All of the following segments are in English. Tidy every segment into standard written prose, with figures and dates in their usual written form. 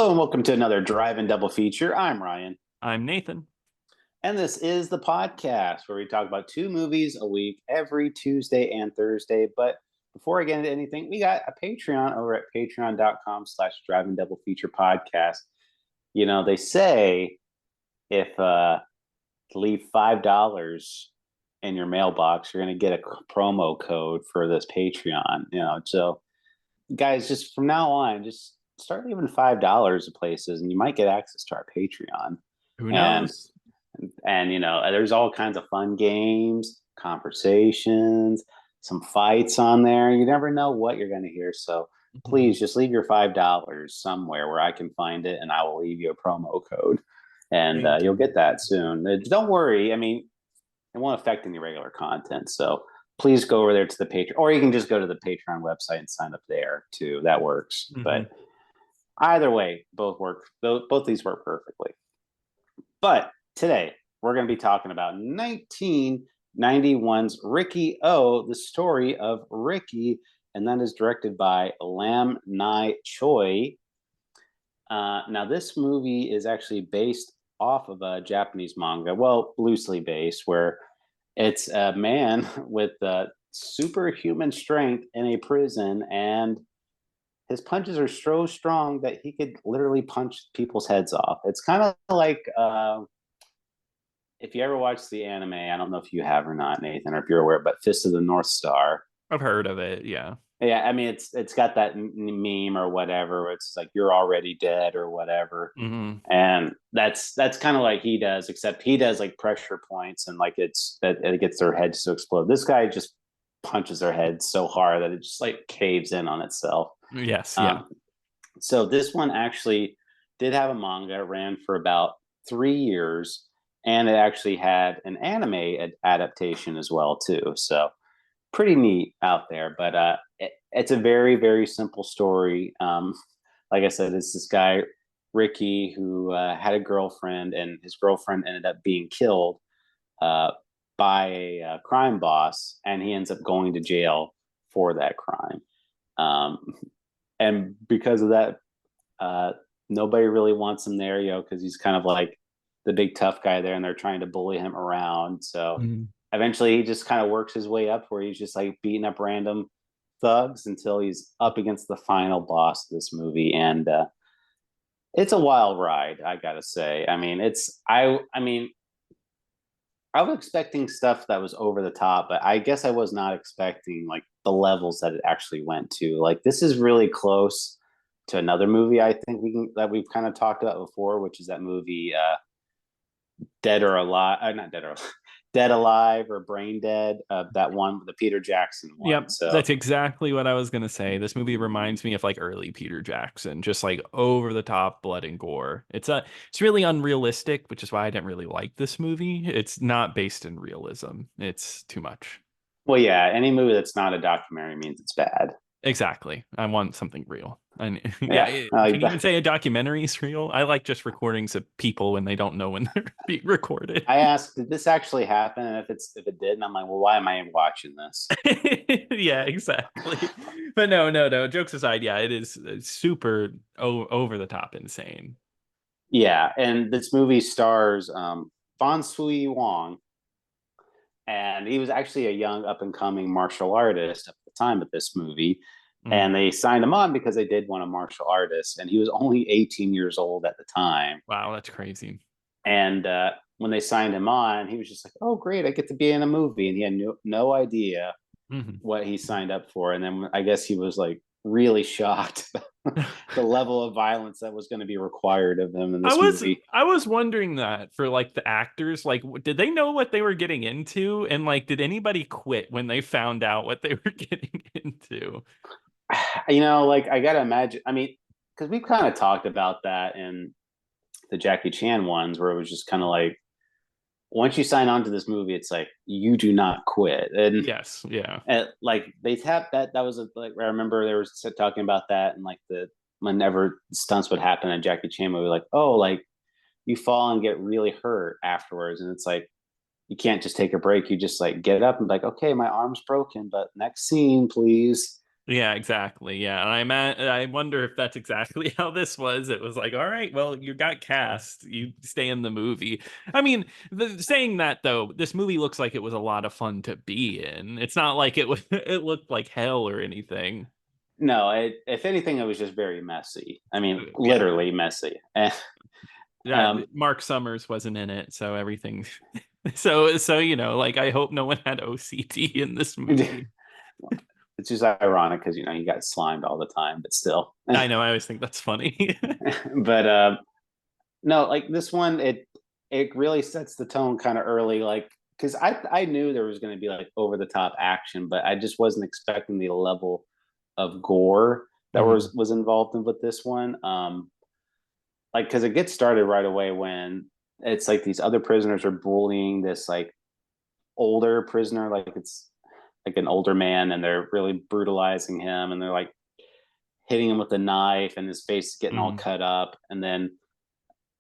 Hello and welcome to another Drive-In Double Feature. I'm Ryan, I'm Nathan. and this is the podcast where we talk about two movies a week every Tuesday and Thursday. But before I get into anything, we got a Patreon over at patreon.com/Drive-In Double Feature podcast. You know, they say if leave $5 in your mailbox, you're going to get a promo code for this Patreon. So guys, just from now on, just start leaving $5 at places, and you might get access to our Patreon. Who And knows? there's all kinds of fun games, conversations, some fights on there. You never know what you're going to hear. So please just leave your $5 somewhere where I can find it, and I will leave you a promo code, and Thank you'll you. get that soon. Don't worry. I mean, it won't affect any regular content. So please go over there to the Patreon, or you can just go to the Patreon website and sign up there too. That works. Mhm. But either way, both work. Both these work perfectly. But today we're going to be talking about 1991's Riki-Oh, the story of Riki, and that is directed by Lam Nai Choi. Now, this movie is actually based off of a Japanese manga, well, loosely based, where it's a man with superhuman strength in a prison, and his punches are so strong that he could literally punch people's heads off. It's kind of like if you ever watched the anime, I don't know if you have or not, Nathan, or if you're aware, but Fist of the North Star. I've heard of it. Yeah. Yeah, I mean it's got that meme or whatever where it's like you're already dead or whatever, Hmm. and that's kind of like he does, except he does like pressure points and like it gets their heads to explode. This guy just punches their head so hard that it just like caves in on itself. Yes. Yeah. Um, so this one actually did have a manga, ran for about 3 years, and it actually had an anime adaptation as well too. So pretty neat out there. But it's a very very simple story. Like I said, it's this guy Ricky who had a girlfriend, and his girlfriend ended up being killed uh, by a crime boss, and he ends up going to jail for that crime. Um, and because of that, uh, nobody really wants him there, because he's kind of like the big tough guy there, and they're trying to bully him around. So Mhm. eventually, he just kind of works his way up where he's just like beating up random thugs until he's up against the final boss of this movie, and it's a wild ride, I gotta say. I mean, I was expecting stuff that was over the top, but I guess I was not expecting like the levels that it actually went to. Like this is really close to another movie I think that we've kind of talked about before, which is that movie Dead or Alive, not Dead or Alive, Dead Alive or Brain Dead, that one, the Peter Jackson one. Yep. So That's exactly what I was gonna say. This movie reminds me of like early Peter Jackson, just like over the top blood and gore. It's really unrealistic, which is why I didn't really like this movie. It's not based in realism. It's too much. well, yeah, any movie that's not a documentary means it's bad. Exactly. I want something real. And yeah, Yeah, can you even say a documentary is real? I like just recordings of people when they don't know when they're being recorded. I asked, did this actually happen? And if it did, and I'm like, well, why am I watching this? Yeah, exactly. But no. Jokes aside, yeah, it is super over the top insane. Yeah, and this movie stars Fan Sui Wong, and he was actually a young up and coming martial artist at the time of this movie. Mm. And they signed him on because they did want a martial artist, and he was only 18 years old at the time. Wow, that's crazy. And when they signed him on, he was just like, "Oh, great! I get to be in a movie," and he had no idea Mhm. what he signed up for. And then I guess he was like really shocked the level of violence that was going to be required of him in I this was movie. I was wondering that for like the actors, like did they know what they were getting into, and like did anybody quit when they found out what they were getting into? Like I gotta imagine. I mean, because we've kind of talked about that in the Jackie Chan ones, where it was just kind of like once you sign on to this movie, it's like you do not quit. And, Yes, yeah. like they tapped that. That was like I remember they were talking about that, and like the whenever stunts would happen in a Jackie Chan movie, like like you fall and get really hurt afterwards, and it's like you can't just take a break. You just like get up and like, okay, my arm's broken, but next scene, please. Yeah, exactly. Yeah, and I wonder if that's exactly how this was. It was like, all right, well, you got cast, you stay in the movie. I mean, saying that though, this movie looks like it was a lot of fun to be in. It's not like it was it looked like hell or anything. No, if anything, it was just very messy. I mean, Yeah, literally messy. yeah. Um, Mark Summers wasn't in it, so everything. So like I hope no one had OCD in this movie. it's just ironic because he got slimed all the time, but still. I know. I always think that's funny. But no, like this one, it really sets the tone kind of early, like because I knew there was going to be like over the top action, but I just wasn't expecting the level of gore that Mhm. was involved in with this one. Like because it gets started right away when it's like these other prisoners are bullying this like older prisoner, like it's like an older man, and they're really brutalizing him, and they're like hitting him with a knife, and his face is getting all Mhm. cut up, and then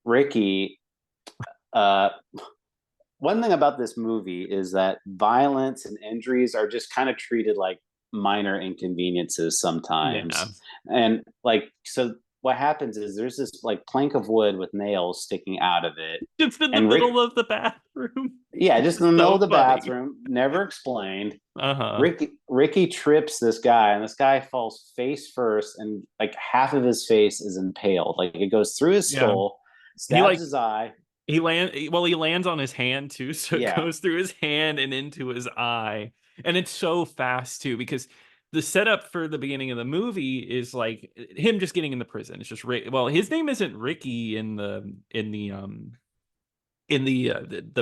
Ricky. Uh, One thing about this movie is that violence and injuries are just kind of treated like minor inconveniences Yeah. sometimes. And like, so what happens is there's this like plank of wood with nails sticking out of it. Just in the And middle of the bathroom. yeah, just in the middle So of the funny. bathroom, never explained. Uh-huh. Ricky trips this guy, and this guy falls face first, and like half of his face is impaled. Like it goes through his Yeah. skull, He stabs like his eye. he lands on his hand too, so it Yeah, goes through his hand and into his eye. And it's so fast too, because the setup for the beginning of the movie is like him just getting in the prison. It's just well, his name isn't Ricky in the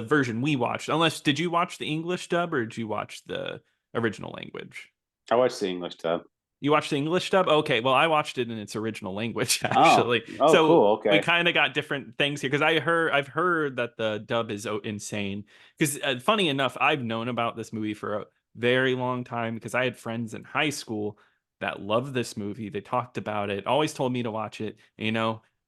version we watched. Unless did you watch the English dub or did you watch the original language? I watched the English dub. You watched the English dub? Okay, well, I watched it in its original language Oh, actually. oh, So cool. we Okay. kind of got different things here because I've heard that the dub is insane. Because funny enough, I've known about this movie for a very long time because I had friends in high school that loved this movie. They talked about it, always told me to watch it.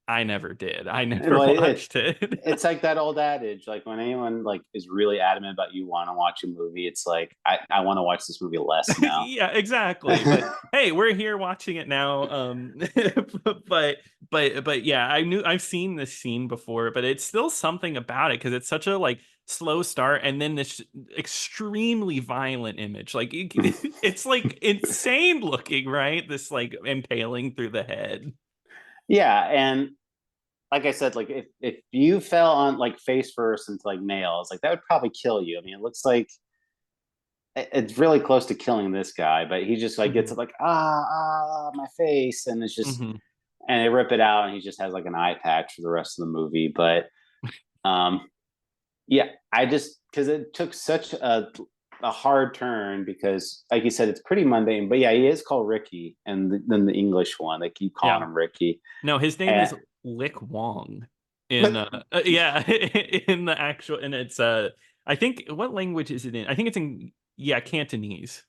I never did. I never Well, watched it. it's like that old adage. Like when anyone like is really adamant about you want to watch a movie, it's like I want to watch this movie less now. Yeah, exactly. But hey, we're here watching it now. But but yeah, I've seen this scene before, but it's still something about it because it's such a like slow start and then this extremely violent image. Like it's like insane looking, right? This like impaling through the head. Yeah, and like I said, like if you fell on like face first into like nails, like that would probably kill you. I mean, it looks like it's really close to killing this guy, but he just like gets Hmm. like my face, and it's just Hmm. and they rip it out, and he just has like an eye patch for the rest of the movie. But um, yeah, I just because it took such a hard turn because, like you said, it's pretty mundane. But yeah, he is called Ricky, and then the English one they keep calling Yeah. him Ricky. No, his name And is Lick Wong in but yeah, in the actual and it's I think what language is it in? I think it's in yeah, Cantonese.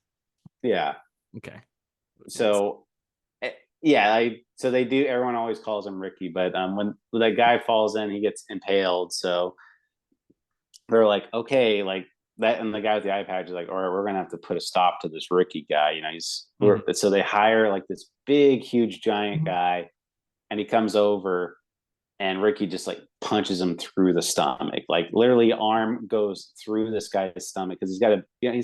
yeah, Okay. It's so yeah, so they do. Everyone always calls him Ricky, but when that guy falls in, he gets impaled. So they're like, okay, like that, and the guy with the eye patch is like, all right, we're gonna have to put a stop to this Ricky guy. mhm. So they hire like this big, huge, giant guy, and he comes over, and Ricky just like punches him through the stomach, like literally arm goes through this guy's stomach because he's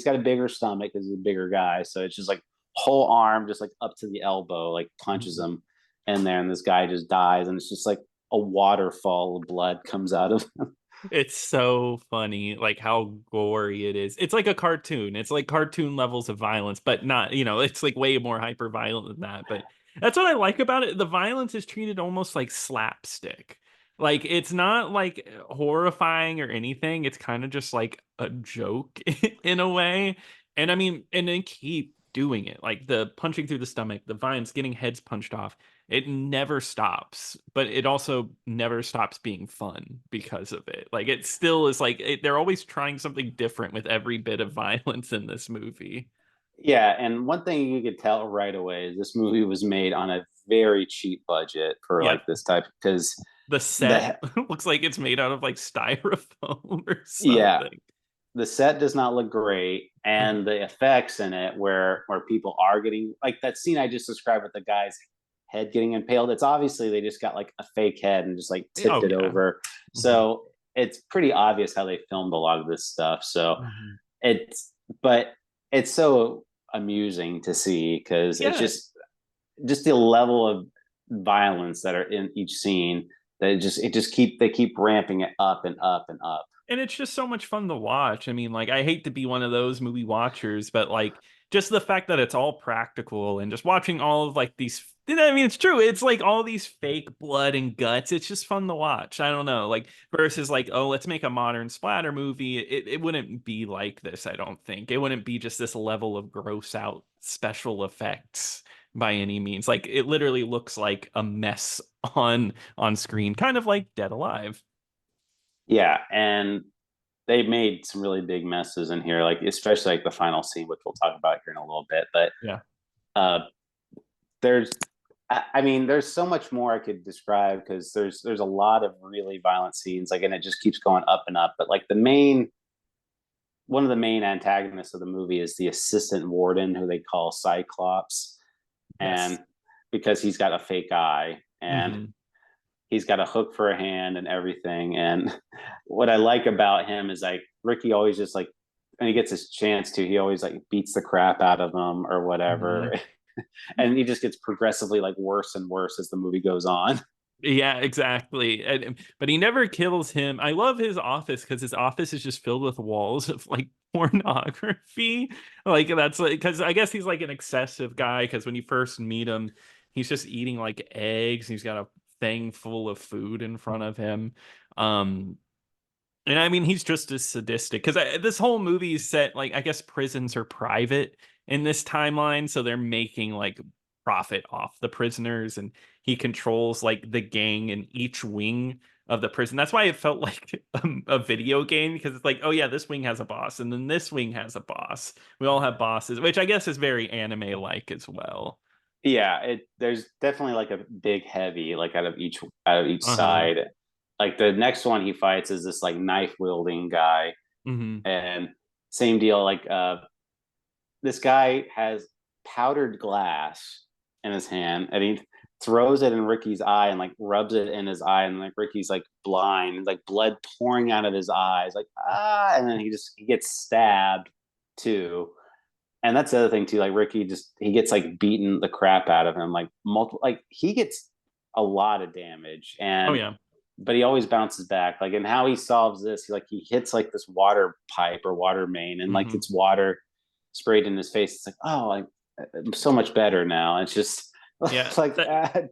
got a bigger stomach because he's a bigger guy, so it's just like whole arm just like up to the elbow, like punches Mhm. him in there, and this guy just dies, and it's just like a waterfall of blood comes out of him. It's so funny, like how gory it is. It's like a cartoon. It's like cartoon levels of violence, but not, it's like way more hyper violent than that. But that's what I like about it. The violence is treated almost like slapstick. Like it's not like horrifying or anything. It's kind of just like a joke in a way. And I mean, and then keep doing it. Like the punching through the stomach, the vines getting heads punched off, it never stops, but it also never stops being fun because of it. Like it still is like they're always trying something different with every bit of violence in this movie. Yeah, and one thing you could tell right away is this movie was made on a very cheap budget for Yeah, like this type because the set the looks like it's made out of like styrofoam or yeah, something. the set does not look great, Mhm. and the effects in it where people are getting like that scene I just described with the guy's head getting impaled. It's obviously they just got like a fake head and just like tipped Oh it yeah. over. Mhm. So it's pretty obvious how they filmed a lot of this stuff. So Mhm. it's but it's so amusing to see because it's Yeah, just the level of violence that are in each scene that it just keep they keep ramping it up and up and up. and it's just so much fun to watch. I mean, like I hate to be one of those movie watchers, but like just the fact that it's all practical and just watching all of like these I mean, it's true. It's like all these fake blood and guts. It's just fun to watch. I don't know. Like versus like, oh, let's make a modern splatter movie. It wouldn't be like this, I don't think. It wouldn't be just this level of gross out special effects by any means. Like it literally looks like a mess on screen, kind of like Dead Alive. Yeah, and they made some really big messes in here, like especially like the final scene, which we'll talk about here in a little bit. But Yeah. uh, there's, I mean, there's so much more I could describe because there's a lot of really violent scenes, like, and it just keeps going up and up. But like the main one of the main antagonists of the movie is the assistant warden who they call Cyclops, and Yes. because he's got a fake eye and Hmm. he's got a hook for a hand and everything. And what I like about him is like Ricky always just like, and he gets his chance to, he always like beats the crap out of him or Hmm. whatever. And he just gets progressively like worse and worse as the movie goes on. Yeah, exactly. But he never kills him. I love his office because his office is just filled with walls of like pornography. Like that's like because I guess he's like an excessive guy because when you first meet him, he's just eating like eggs. He's got a thing full of food in front of him. Um, And I mean, he's just as sadistic because this whole movie is set like I guess prisons are private in this timeline, so they're making like profit off the prisoners, and he controls like the gang in each wing of the prison. That's why it felt like a video game because it's like, oh yeah, this wing has a boss, and then this wing has a boss. We all have bosses, which I guess is very anime like as well. Yeah, it there's definitely like a big heavy like out of each Uh huh. side. Like the next one he fights is this like knife wielding guy, Hmm. and same deal. Like this guy has powdered glass in his hand, and he throws it in Ricky's eye and like rubs it in his eye, and like Ricky's like blind, and, like blood pouring out of his eyes, like and then he gets stabbed too. And that's the other thing too. Like Ricky just he gets like beaten the crap out of him, like multiple. Like he gets a lot of damage, Oh and yeah. but he always bounces back. Like and how he solves this, he hits like this water pipe or water main, and like Hmm. it's water sprayed in his face. It's like oh, like I'm so much better now. It's just Yeah. like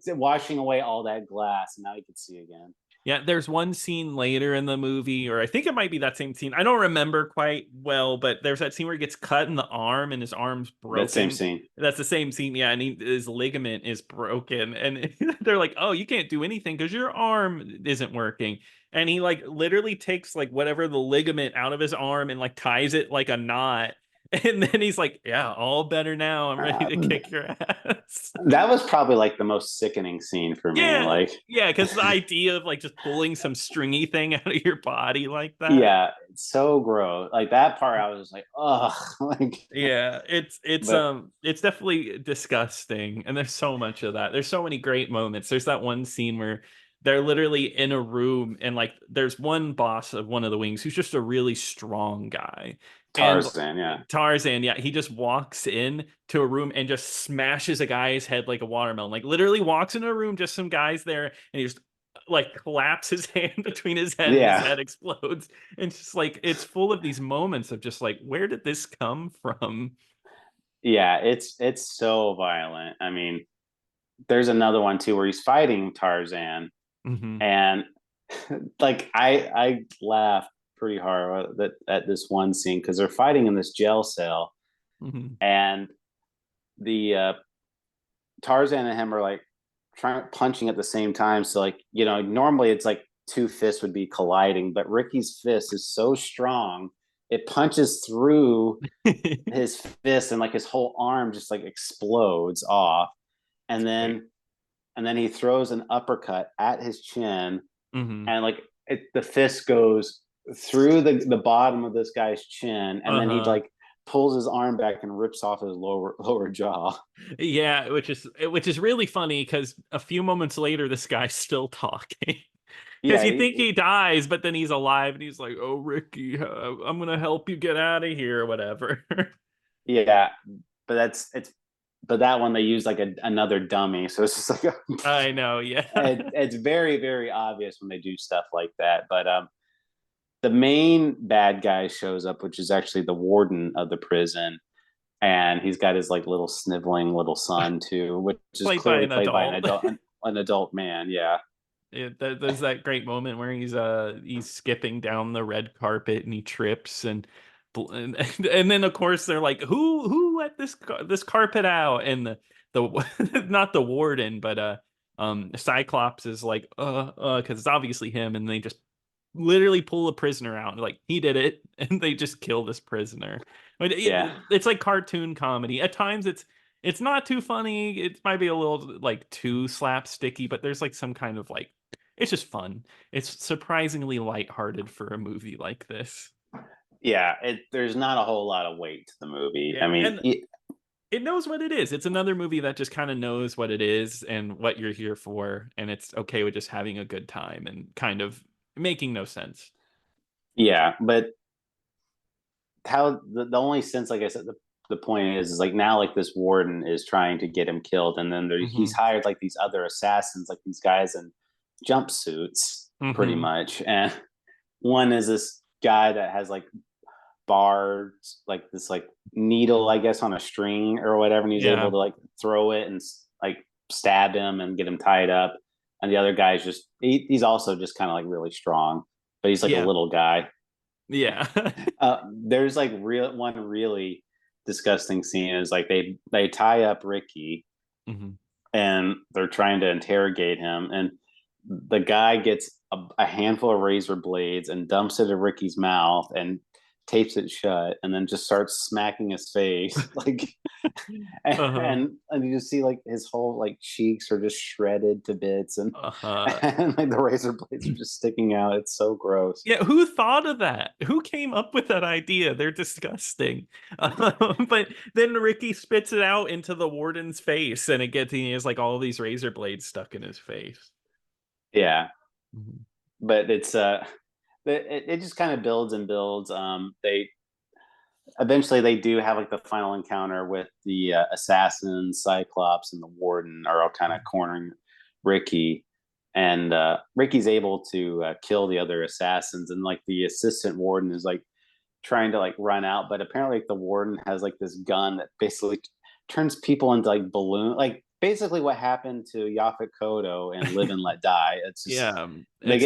washing away all that glass, and now he can see again. Yeah, there's one scene later in the movie, or I think it might be that same scene. I don't remember quite well, but there's that scene where he gets cut in the arm and his arm's That same broken. scene. That's the same scene, yeah, and his ligament is broken, and they're like, "Oh, you can't do anything because your arm isn't working." And he like literally takes like whatever the ligament out of his arm and like ties it like a knot, and then he's like, "Yeah, all better now. I'm ready Uh, to kick your ass." that was probably like the most sickening scene for me. Yeah, Like yeah, because the idea of like just pulling some stringy thing out of your body like that. yeah, it's so gross. Like that part, I was just like, oh, like, Yeah, but it's definitely disgusting, and there's so much of that. There's so many great moments. There's that one scene where they're literally in a room, and like there's one boss of one of the wings who's just a really strong guy, and Tarzan, yeah, Tarzan, yeah, he just walks in to a room and just smashes a guy's head like a watermelon. Like literally walks into a room, just some guys there, and he just like claps his hand between his head and his yeah, head explodes. And just like it's full of these moments of just like, where did this come from? yeah. It's so violent. I mean, there's another one too where he's fighting Tarzan, Hmm. and like I laughed pretty hard at this one scene because they're fighting in this jail cell, Hmm. and the Tarzan and him are like trying punching at the same time. So like normally it's like two fists would be colliding, but Ricky's fist is so strong it punches through his fist and like his whole arm just like explodes off, and Great. then he throws an uppercut at his chin, Hmm. and like the fist goes through the bottom of this guy's chin, and then he Uh-huh. like pulls his arm back and rips off his lower jaw. Yeah, which is really funny because a few moments later, this guy's still talking. Because Yeah, you think he dies, but then he's alive, and he's like, "Oh, Ricky, I'm gonna help you get out of here," or whatever. yeah, but but that one they use like another dummy, so it's just like I know, yeah. it's very very obvious when they do stuff like that. But the main bad guy shows up, which is actually the warden of the prison, and he's got his like little sniveling little son too, which is Played by clearly an played by adult. an adult man. Yeah, There's that great moment where he's skipping down the red carpet and he trips and then of course they're like, who let this carpet out, and the not the warden, but Cyclops is like because it's obviously him, and they just literally pull a prisoner out and like, he did it, and they just kill this prisoner. yeah, It's like cartoon comedy at times. It's not too funny. It might be a little like too slapsticky, but there's like some kind of like, it's just fun. It's surprisingly lighthearted for a movie like this. yeah. There's not a whole lot of weight to the movie. I Yeah, mean, and it knows what it is. It's another movie that just kind of knows what it is and what you're here for, and it's okay with just having a good time and kind of making no sense. yeah, but how the only sense, like I said, the point is like now like this warden is trying to get him killed, and then he's Hmm. hired like these other assassins, like these guys in jumpsuits, pretty Hmm. much. And one is this guy that has like bars, like this like needle, I guess, on a string or whatever, and he's able Yeah. to like throw it and like stab him and get him tied up. And the other guy's just he's also just kind of like really strong, but he's like a Yeah. little guy. Yeah. There's like real one really disgusting scene is like they tie up Ricky Hmm. and they're trying to interrogate him, and the guy gets a handful of razor blades and dumps it in Ricky's mouth and tapes it shut, and then just starts smacking his face like Uh-huh. and you just see like his whole like cheeks are just shredded to bits, Uh-huh. and like the razor blades are just sticking out. It's so gross. Yeah, who thought of that? Who came up with that idea? They're disgusting. But then Ricky spits it out into the warden's face, and he has like all these razor blades stuck in his face. Yeah, Mhm. but it just kind of builds and builds. They eventually they do have like the final encounter with the assassin, Cyclops, and the warden are all kind of cornering Ricky, and Ricky's able to kill the other assassins, and like the assistant warden is like trying to like run out, but apparently like, the warden has like this gun that basically turns people into like balloon, like basically what happened to Yaphet Kotto and Live and Let Die. It's Yeah, just they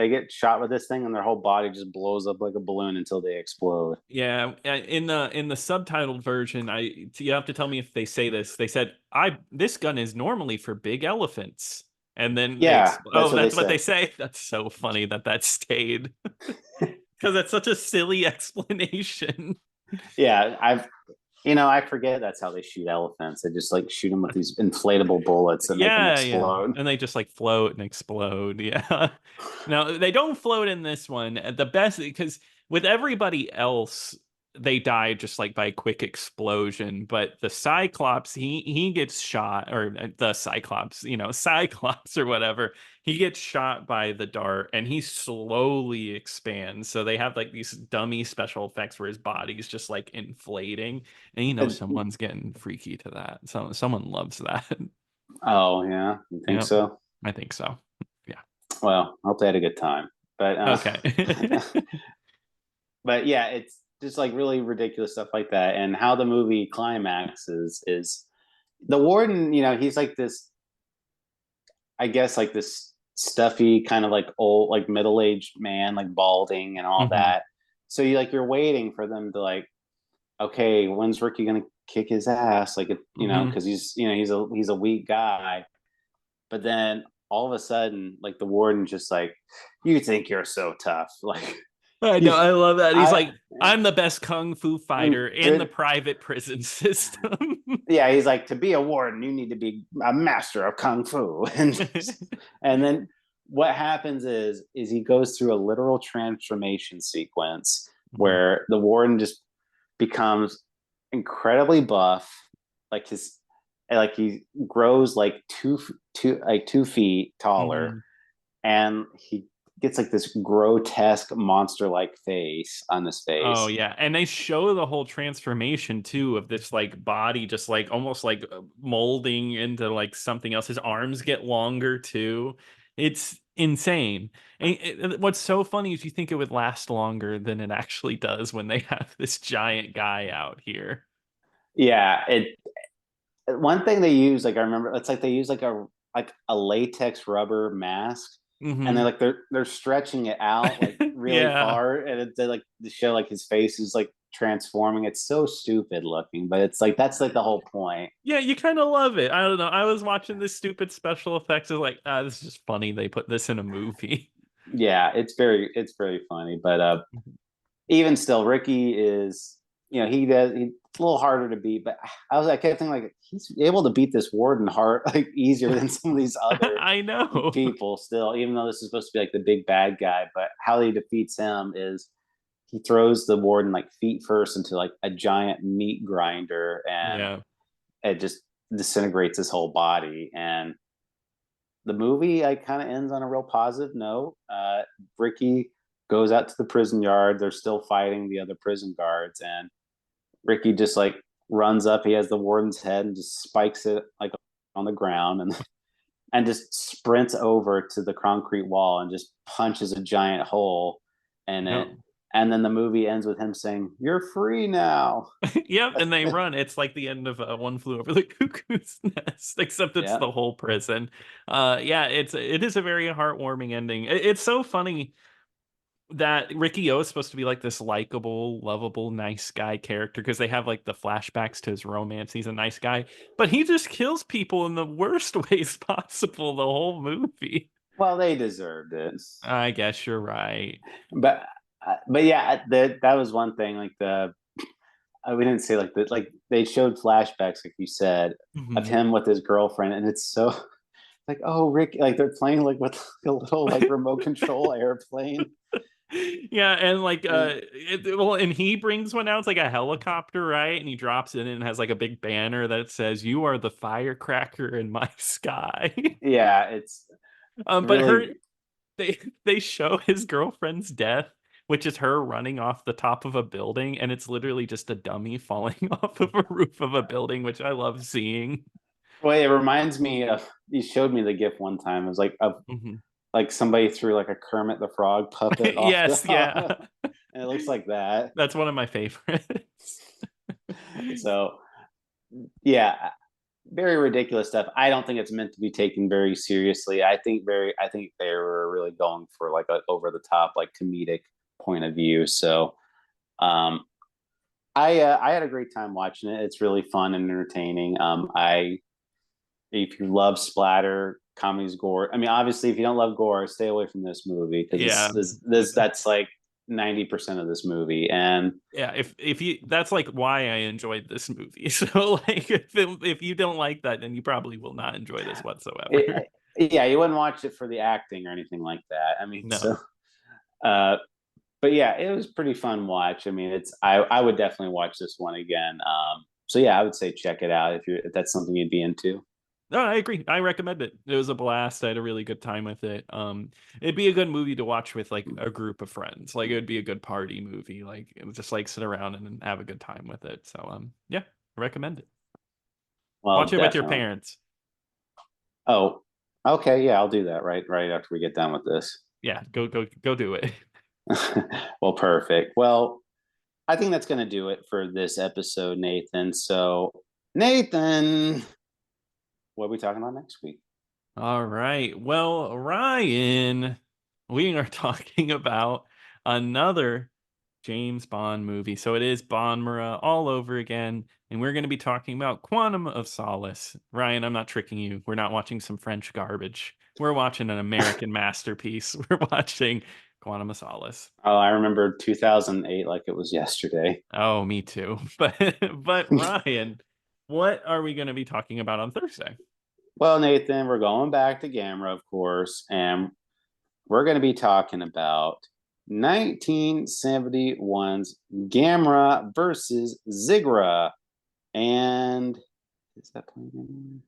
get shot with this thing, and their whole body just blows up like a balloon until they explode. yeah. In the subtitled version, you have to tell me if they say this. They said, "I this gun is normally for big elephants," and then Yeah, that's oh, what they that's what they say. say. That's so funny that stayed because that's such a silly explanation. Yeah, I forget that's how they shoot elephants. They just like shoot them with these inflatable bullets that make them Yeah, yeah. explode. And they just like float and explode. Yeah. No, they don't float in this one. The best because with everybody else, they die just like by quick explosion. But the Cyclops, he gets shot, or the Cyclops, Cyclops or whatever. He gets shot by the dart and he slowly expands. So they have like these dummy special effects where his body's just like inflating. And And, someone's getting freaky to that. Someone loves that. oh yeah, you think Yep, so? I think so. Yeah. Well, I hope they had a good time. But Okay. but yeah, it's just like really ridiculous stuff like that. And how the movie climaxes is the warden, he's like this, I guess like this stuffy kind of like old, like middle-aged man, like balding and all Hmm. that. So you're waiting for them to like, okay, when's Ricky gonna kick his ass? Like, Hmm. because he's a weak guy. But then all of a sudden, like the warden's just like, you think you're so tough, like I you, know. I love that. He's I, like, I'm the best kung fu fighter in the to, private prison system. yeah, he's like, to be a warden, you need to be a master of kung fu, and then what happens is he goes through a literal transformation sequence Mhm. where the warden just becomes incredibly buff, like his like he grows like 2 feet taller, Mhm. and he gets like this grotesque monster like face on his Oh face. yeah, and they show the whole transformation too of this like body just like almost like molding into like something else. His arms get longer too. It's insane. And what's so funny is you think it would last longer than it actually does when they have this giant guy out here. Yeah, it one thing they use, like I remember, it's like they use like a latex rubber mask, and Hmm. they're stretching it out like really Yeah. far, and they like to show like his face is like transforming. It's so stupid looking, but it's like that's like the whole point. Yeah, you kind of love it. I don't know. I was watching this stupid special effects. I was like, ah, this is just funny. They put this in a movie. Yeah, it's very funny, but even still, Ricky is, he's a little harder to beat, but I kept thinking like he's able to beat this warden hard like easier than some of these other I know. people still, even though this is supposed to be like the big bad guy. But how he defeats him is he throws the warden like feet first into like a giant meat grinder, and Yeah. it just disintegrates his whole body. And the movie like kind of ends on a real positive note. Ricky goes out to the prison yard. They're still fighting the other prison guards, and Ricky just like runs up. He has the warden's head and just spikes it like on the ground, and just sprints over to the concrete wall and just punches a giant hole in it. No. And then the movie ends with him saying, "You're free now." Yep, and they run. It's like the end of One Flew Over the Cuckoo's Nest, except it's Yeah. the whole prison. Yeah, it is a very heartwarming ending. It's so funny that Riki-Oh is supposed to be like this likable, lovable, nice guy character because they have like the flashbacks to his romance. He's a nice guy, but he just kills people in the worst ways possible the whole movie. Well, they deserved it. I guess you're right. But yeah, that was one thing. Like we didn't say like that. Like they showed flashbacks, like you said, of Mhm. him with his girlfriend, and it's so like, oh, Rick, like they're playing like with a little like remote control airplane. Yeah, and like And well, and he brings one out. It's like a helicopter, right? And he drops it in and has like a big banner that says, "You are the firecracker in my sky." yeah, it's But really her they show his girlfriend's death, which is her running off the top of a building, and it's literally just a dummy falling off of a roof of a building, which I love seeing. well, it reminds me of you showed me the GIF one time. It was like of Mhm. like somebody threw like a Kermit the Frog puppet off Yes, yeah. the and it looks like that. That's one of my favorites. So yeah, very ridiculous stuff. I don't think it's meant to be taken very seriously. I think they were really going for like a over the top like comedic point of view. So um I had a great time watching it. It's really fun and entertaining. I if you love splatter comedies, gore. I mean, obviously, if you don't love gore, stay away from this movie because Yeah. that's like 90% of this movie. And Yeah, if you that's like why I enjoyed this movie. So like if you don't like that, then you probably will not enjoy this whatsoever. it, yeah, you wouldn't watch it for the acting or anything like that. I mean, No. so uh, but yeah, it was pretty fun watch. I mean, I would definitely watch this one again. So yeah, I would say check it out if that's something you'd be into. No, I agree. I recommend it. It was a blast. I had a really good time with it. It'd be a good movie to watch with like a group of friends. Like it would be a good party movie. Like it was just like sit around and have a good time with it. So yeah, I recommend it. Watch Well, it with your definitely. parents. Oh, okay, yeah, I'll do that right after we get done with this. Yeah, go do it. Well, perfect. Well, I think that's going to do it for this episode, Nathan. So, Nathan, what are we talking about next week? All right. Well, Ryan, we are talking about another James Bond movie. So it is Bondmara all over again. And we're going to be talking about Quantum of Solace. Ryan, I'm not tricking you. We're not watching some French garbage. We're watching an American masterpiece. We're watching Quantum of Solace. Oh, I remember 2008 like it was yesterday. Oh, me too. But Ryan, what are we going to be talking about on Thursday? Well, Nathan, we're going back to Gamera, of course, and we're going to be talking about 1971's Gamera versus Zigra. And is that playing anywhere?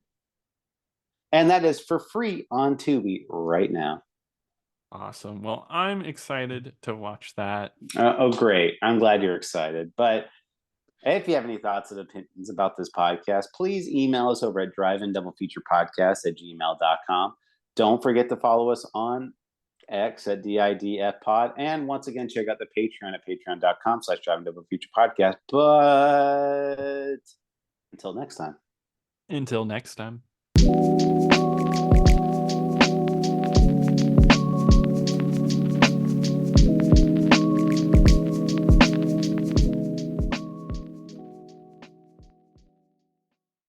And that is for free on Tubi right now. Awesome. Well, I'm excited to watch that. Oh, great. I'm glad you're excited. But if you have any thoughts and opinions about this podcast, please email us over at drive-in-double-feature-podcast@gmail.com. Don't forget to follow us on X at DIDFpod. And once again, check out the Patreon at patreon.com/drive-in-double-feature-podcast. But until next time. Until next time.